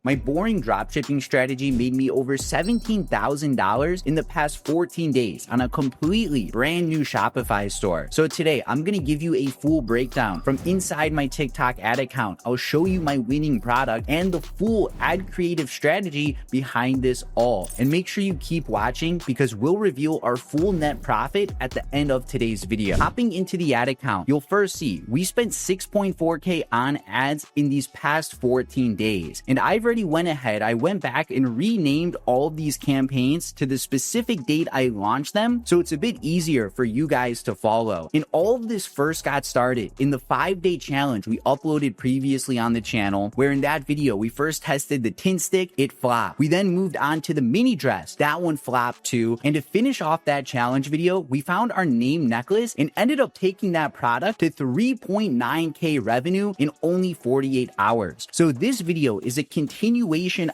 My boring dropshipping strategy made me over $17,000 in the past 14 days on a completely brand new Shopify store. So today, I'm gonna give you a full breakdown from inside my TikTok ad account. I'll show you my winning product and the full ad creative strategy behind this all. And make sure you keep watching because we'll reveal our full net profit at the end of today's video. Hopping into the ad account, you'll first see we spent 6.4K on ads in these past 14 days. And I've already went ahead, I went back and renamed all of these campaigns to the specific date I launched them, so it's a bit easier for you guys to follow. And all of this first got started in the 5-day challenge we uploaded previously on the channel, where in that video, we first tested the tint stick, it flopped. We then moved on to the mini dress, that one flopped too. And to finish off that challenge video, we found our name necklace and ended up taking that product to 3.9K revenue in only 48 hours. So this video is a continuation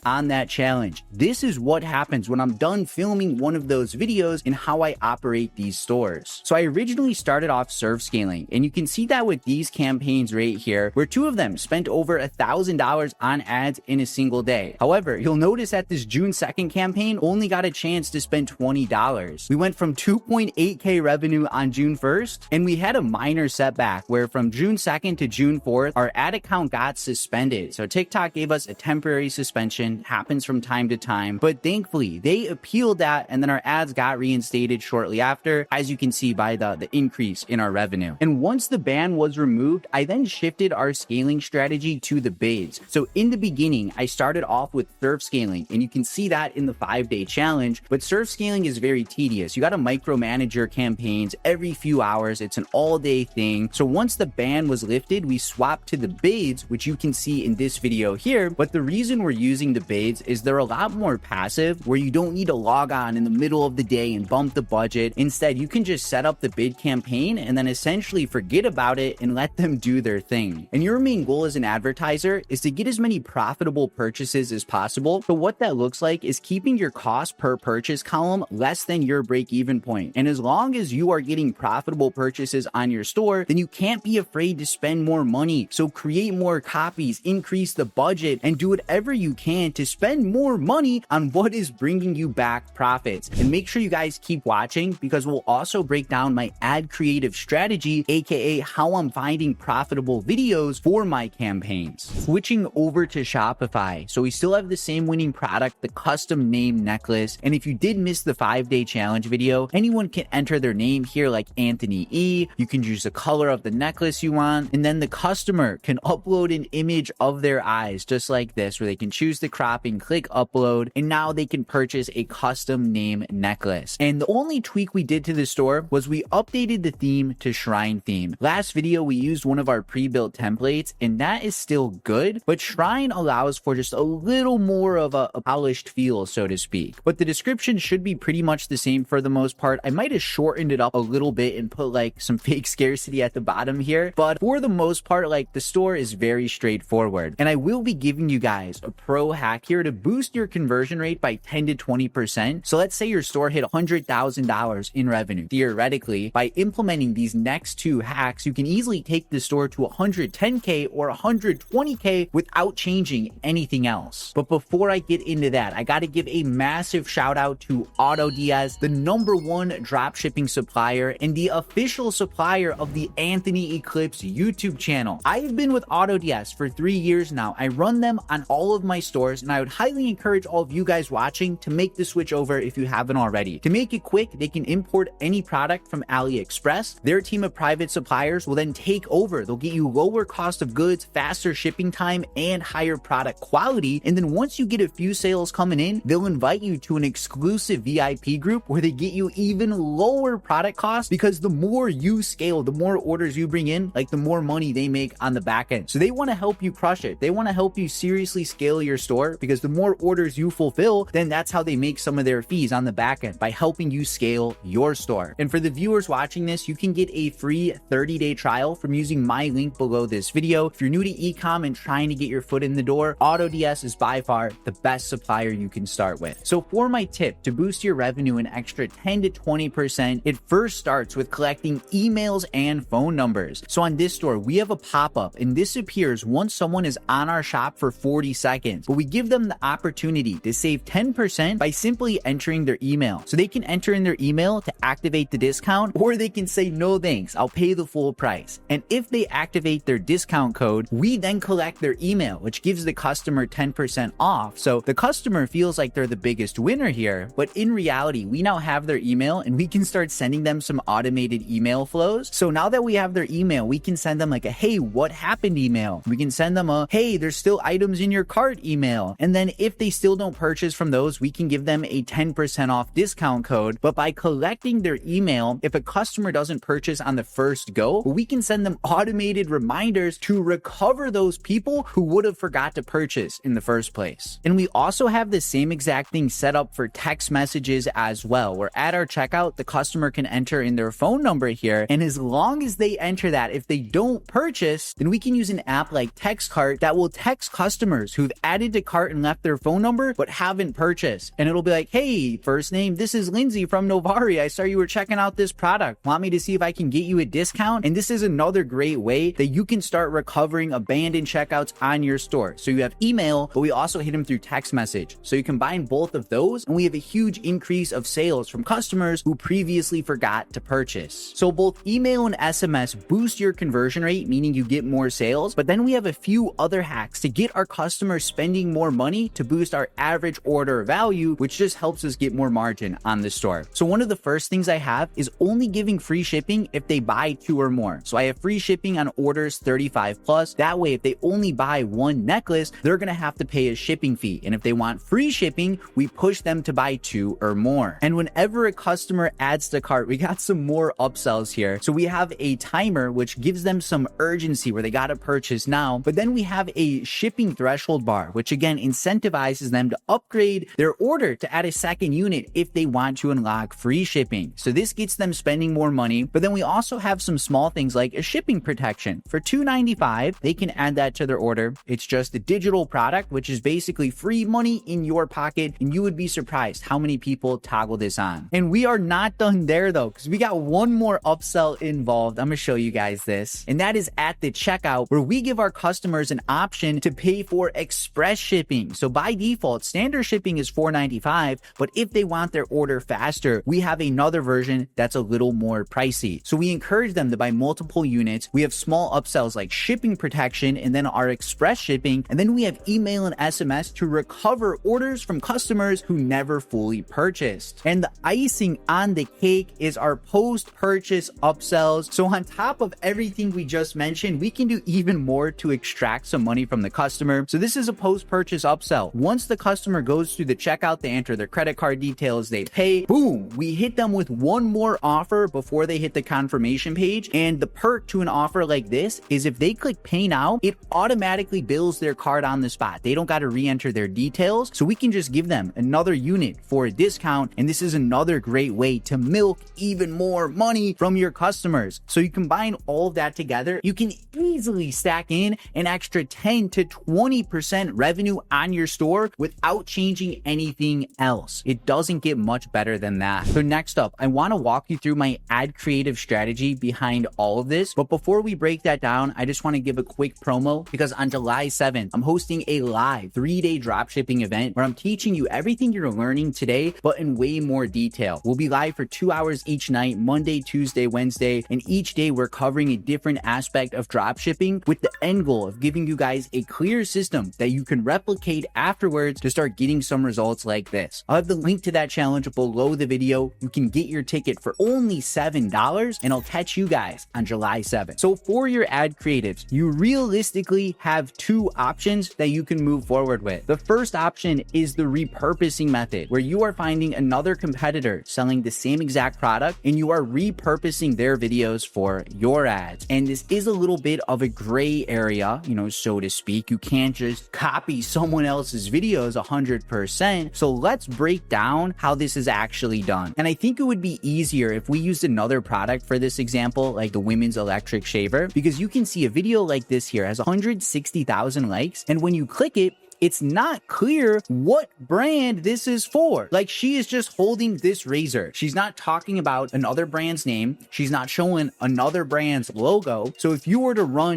on that challenge. This is what happens when I'm done filming one of those videos and how I operate these stores. So I originally started off surf scaling, and you can see that with these campaigns right here, where 2 of them spent over $1,000 on ads in a single day. However, you'll notice that this June 2nd campaign only got a chance to spend $20. We went from 2.8K revenue on June 1st, and we had a minor setback where from June 2nd to June 4th, our ad account got suspended. So TikTok gave us a temporary suspension, happens from time to time, but thankfully they appealed that, and then our ads got reinstated shortly after, as you can see by the increase in our revenue. And once the ban was removed, I then shifted our scaling strategy to the bids. So in the beginning, I started off with surf scaling, and you can see that in the 5-day challenge, but surf scaling is very tedious. You got to micromanage your campaigns every few hours. It's an all-day thing. So once the ban was lifted, we swapped to the bids, which you can see in this video here. But the reason we're using the bids is they're a lot more passive, where you don't need to log on in the middle of the day and bump the budget. Instead, you can just set up the bid campaign and then essentially forget about it and let them do their thing. And your main goal as an advertiser is to get as many profitable purchases as possible. So what that looks like is keeping your cost per purchase column less than your break-even point. And as long as you are getting profitable purchases on your store, then you can't be afraid to spend more money. So create more copies, increase the budget, and do whatever you can to spend more money on what is bringing you back profits. And make sure you guys keep watching because we'll also break down my ad creative strategy, aka how I'm finding profitable videos for my campaigns. Switching over to Shopify. So we still have the same winning product, the custom name necklace. And if you did miss the 5-day challenge video, anyone can enter their name here like Anthony E. You can choose the color of the necklace you want. And then the customer can upload an image of their eyes just like this, where they can choose the cropping, click upload, and now they can purchase a custom name necklace. And the only tweak we did to the store was we updated the theme to Shrine theme. Last video, we used one of our pre-built templates, and that is still good, but Shrine allows for just a little more of a polished feel, so to speak. But the description should be pretty much the same for the most part. I might have shortened it up a little bit and put like some fake scarcity at the bottom here, but for the most part, like the store is very straightforward. And I will be giving you guys a pro hack here to boost your conversion rate by 10 to 20%. So let's say your store hit $100,000 in revenue. Theoretically, by implementing these next 2 hacks, you can easily take the store to 110K or 120K without changing anything else. But before I get into that, I got to give a massive shout out to AutoDS, the #1 dropshipping supplier and the official supplier of the Anthony Eclipse YouTube channel. I've been with AutoDS for 3 years now. I run them on all of my stores, and I would highly encourage all of you guys watching to make the switch over if you haven't already. To make it quick, they can import any product from AliExpress. Their team of private suppliers will then take over. They'll get you lower cost of goods, faster shipping time, and higher product quality. And then once you get a few sales coming in, they'll invite you to an exclusive VIP group where they get you even lower product costs, because the more you scale, the more orders you bring in, like the more money they make on the back end. So they want to help you crush it. They want to help you seriously scale your store, because the more orders you fulfill, then that's how they make some of their fees on the back end, by helping you scale your store. And for the viewers watching this, you can get a free 30-day trial from using my link below this video. If you're new to ecom and trying to get your foot in the door, AutoDS is by far the best supplier you can start with. So for my tip to boost your revenue an extra 10 to 20%, it first starts with collecting emails and phone numbers. So on this store, we have a pop-up, and this appears once someone is on our shop for 40 seconds. But we give them the opportunity to save 10% by simply entering their email. So they can enter in their email to activate the discount, or they can say, no thanks, I'll pay the full price. And if they activate their discount code, we then collect their email, which gives the customer 10% off. So the customer feels like they're the biggest winner here, but in reality, we now have their email and we can start sending them some automated email flows. So now that we have their email, we can send them like a, hey, what happened email. We can send them a, hey, there's still items in your cart email. And then if they still don't purchase from those, we can give them a 10% off discount code. But by collecting their email, if a customer doesn't purchase on the first go, we can send them automated reminders to recover those people who would have forgot to purchase in the first place. And we also have the same exact thing set up for text messages as well, where at our checkout, the customer can enter in their phone number here. And as long as they enter that, if they don't purchase, then we can use an app like TextCart that will text customers who've added to cart and left their phone number but haven't purchased. And it'll be like, hey, first name, this is Lindsay from Novari. I saw you were checking out this product. Want me to see if I can get you a discount? And this is another great way that you can start recovering abandoned checkouts on your store. So you have email, but we also hit them through text message. So you combine both of those, and we have a huge increase of sales from customers who previously forgot to purchase. So both email and SMS boost your conversion rate, meaning you get more sales, but then we have a few other hacks to get our customers spending more money to boost our average order value, which just helps us get more margin on the store. So one of the first things I have is only giving free shipping if they buy 2 or more. So I have free shipping on orders 35 plus. That way, if they only buy one necklace, they're going to have to pay a shipping fee. And if they want free shipping, we push them to buy 2 or more. And whenever a customer adds to cart, we got some more upsells here. So we have a timer, which gives them some urgency where they got to purchase now. But then we have a shipping threshold bar, which again incentivizes them to upgrade their order to add a second unit if they want to unlock free shipping. So this gets them spending more money. But then we also have some small things like a shipping protection. For $2.95, they can add that to their order. It's just a digital product, which is basically free money in your pocket. And you would be surprised how many people toggle this on. And we are not done there though, because we got one more upsell involved. I'm going to show you guys this. And that is at the checkout, where we give our customers an option to pay for express shipping. So by default, standard shipping is $4.95, but if they want their order faster, we have another version that's a little more pricey. So we encourage them to buy multiple units. We have small upsells like shipping protection and then our express shipping. And then we have email and SMS to recover orders from customers who never fully purchased. And the icing on the cake is our post-purchase upsells. So on top of everything we just mentioned, we can do even more to extract some money from the customer. So this is a post-purchase upsell. Once the customer goes through the checkout, they enter their credit card details, they pay, boom, we hit them with one more offer before they hit the confirmation page. And the perk to an offer like this is if they click pay now, it automatically bills their card on the spot. They don't got to re-enter their details. So we can just give them another unit for a discount. And this is another great way to milk even more money from your customers. So you combine all of that together, you can easily stack in an extra 10 to 20% revenue on your store without changing anything else. It doesn't get much better than that. So next up, I want to walk you through my ad creative strategy behind all of this. But before we break that down, I just want to give a quick promo because on July 7th, I'm hosting a live 3-day dropshipping event where I'm teaching you everything you're learning today, but in way more detail. We'll be live for 2 hours each night, Monday, Tuesday, Wednesday, and each day we're covering a different aspect of dropshipping with the end goal of giving you guys a clear system that you can replicate afterwards to start getting some results like this. I'll have the link to that challenge below the video. You can get your ticket for only $7, and I'll catch you guys on July 7th. So for your ad creatives, you realistically have 2 options that you can move forward with. The first option is the repurposing method, where you are finding another competitor selling the same exact product and you are repurposing their videos for your ads. And this is a little bit of a gray area, so to speak. You can't just copy someone else's videos 100%. So let's break down how this is actually done. And I think it would be easier if we used another product for this example, like the women's electric shaver, because you can see a video like this here has 160,000 likes. And when you click it, it's not clear what brand this is for. Like, she is just holding this razor. She's not talking about another brand's name. She's not showing another brand's logo. So if you were to run,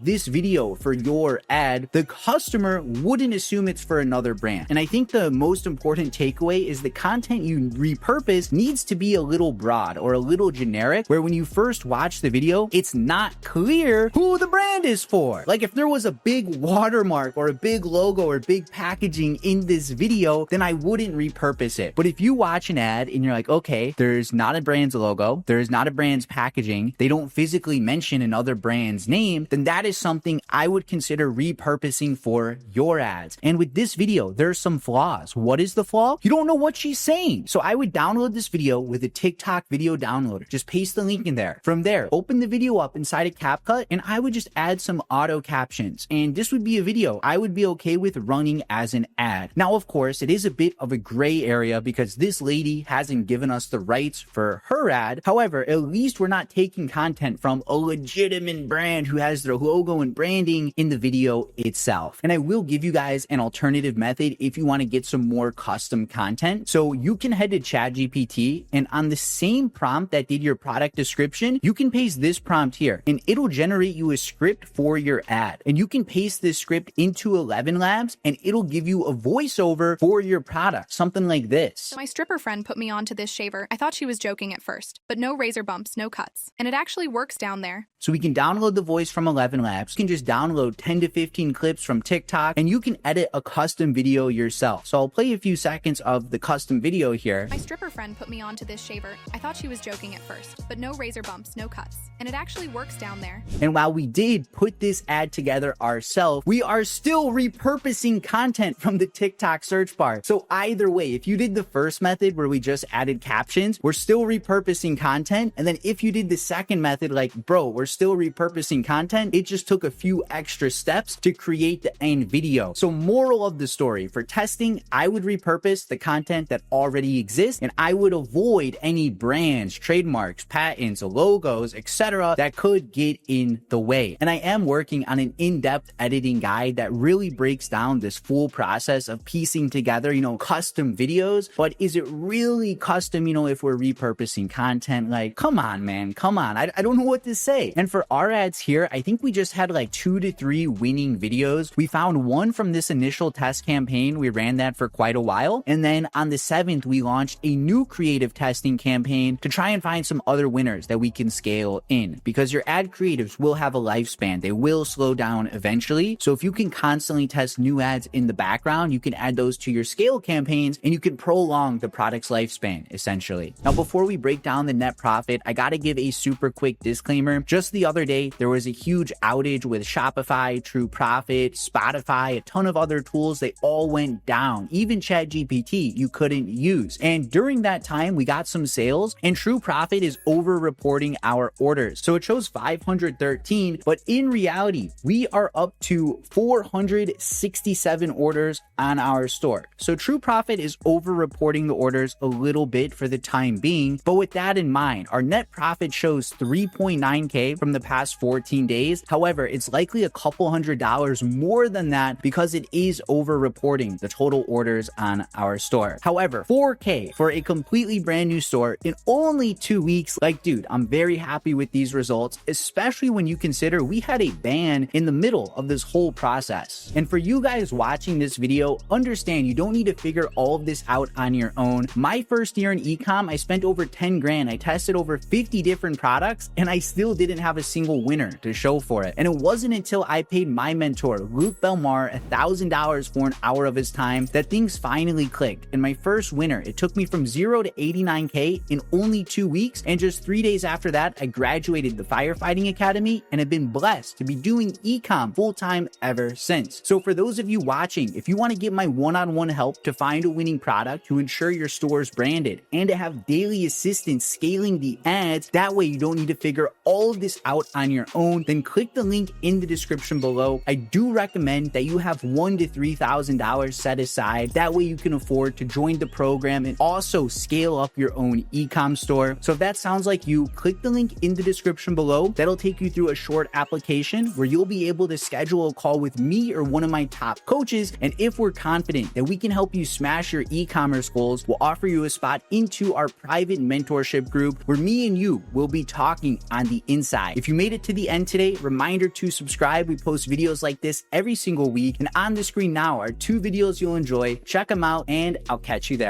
this video for your ad, the customer wouldn't assume it's for another brand. And I think the most important takeaway is the content you repurpose needs to be a little broad or a little generic, where when you first watch the video, it's not clear who the brand is for. Like, if there was a big watermark or a big logo or big packaging in this video, then I wouldn't repurpose it. But if you watch an ad and you're like, okay, there's not a brand's logo, there's not a brand's packaging, they don't physically mention another brand's name, then that is something I would consider repurposing for your ads. And with this video, there's some flaws. What is the flaw? You don't know what she's saying. So I would download this video with a TikTok video downloader. Just paste the link in there. From there, open the video up inside of CapCut, and I would just add some auto captions. And this would be a video I would be okay with running as an ad. Now, of course, it is a bit of a gray area because this lady hasn't given us the rights for her ad. However, at least we're not taking content from a legitimate brand who has their logo and branding in the video itself. And I will give you guys an alternative method if you want to get some more custom content. So you can head to ChatGPT, and on the same prompt that did your product description, you can paste this prompt here and it'll generate you a script for your ad. And you can paste this script into 11 Labs and it'll give you a voiceover for your product, something like this. So my stripper friend put me onto this shaver. I thought she was joking at first, but no razor bumps, no cuts. And it actually works down there. So we can download the voice from 11 Labs. You can just download 10 to 15 clips from TikTok and you can edit a custom video yourself. So I'll play a few seconds of the custom video here. My stripper friend put me onto this shaver. I thought she was joking at first, but no razor bumps, no cuts. And it actually works down there. And while we did put this ad together ourselves, we are still repurposing content from the TikTok search bar. So either way, if you did the first method where we just added captions, we're still repurposing content. And then if you did the second method, like, bro, we're still repurposing content, it just took a few extra steps to create the end video. So moral of the story, for testing, I would repurpose the content that already exists, and I would avoid any brands, trademarks, patents, logos, etc. that could get in the way. And I am working on an in-depth editing guide that really breaks down this full process of piecing together, custom videos. But is it really custom, if we're repurposing content? Like, come on, man, come on. I don't know what to say. And for our ads here, I think we just had like 2 to 3 winning videos. We found one from this initial test campaign. We ran that for quite a while. And then on the 7th, we launched a new creative testing campaign to try and find some other winners that we can scale in, because your ad creatives will have a lifespan. They will slow down eventually. So if you can constantly test new ads in the background, you can add those to your scale campaigns and you can prolong the product's lifespan, essentially. Now, before we break down the net profit, I got to give a super quick disclaimer. Just the other day, there was a huge outage with Shopify, True Profit, Spotify, a ton of other tools. They all went down. Even ChatGPT, you couldn't use. And during that time, we got some sales, and True Profit is over reporting our orders. So it shows 513, but in reality, we are up to 467 orders on our store. So True Profit is over reporting the orders a little bit for the time being. But with that in mind, our net profit shows 3.9K from the past 14 days. However, it's likely a couple $100s more than that because it is over reporting the total orders on our store. However, 4K for a completely brand new store in only 2 weeks. Like, dude, I'm very happy with these results, especially when you consider we had a ban in the middle of this whole process. And for you guys watching this video, understand you don't need to figure all of this out on your own. My first year in ecom, I spent over 10 grand. I tested over 50 different products and I still didn't have a single winner to show for it. And it wasn't until I paid my mentor, Luke Belmar, $1,000 for an hour of his time that things finally clicked. And my first winner, it took me from 0 to 89K in only 2 weeks. And just 3 days after that, I graduated the firefighting academy and have been blessed to be doing ecom full-time ever since. So for those of you watching, if you want to get my one-on-one help to find a winning product, to ensure your store is branded, and to have daily assistance scaling the ads, that way you don't need to figure all of this out on your own, then click the link in the description below. I do recommend that you have $1,000 to $3,000 set aside. That way you can afford to join the program and also scale up your own ecom store. So if that sounds like you, click the link in the description below. That'll take you through a short application where you'll be able to schedule a call with me or one of my top coaches. And if we're confident that we can help you smash your e-commerce goals, we'll offer you a spot into our private mentorship group where me and you will be talking on the inside. If you made it to the end today, reminder to subscribe. We post videos like this every single week. And on the screen now are 2 videos you'll enjoy. Check them out and I'll catch you there.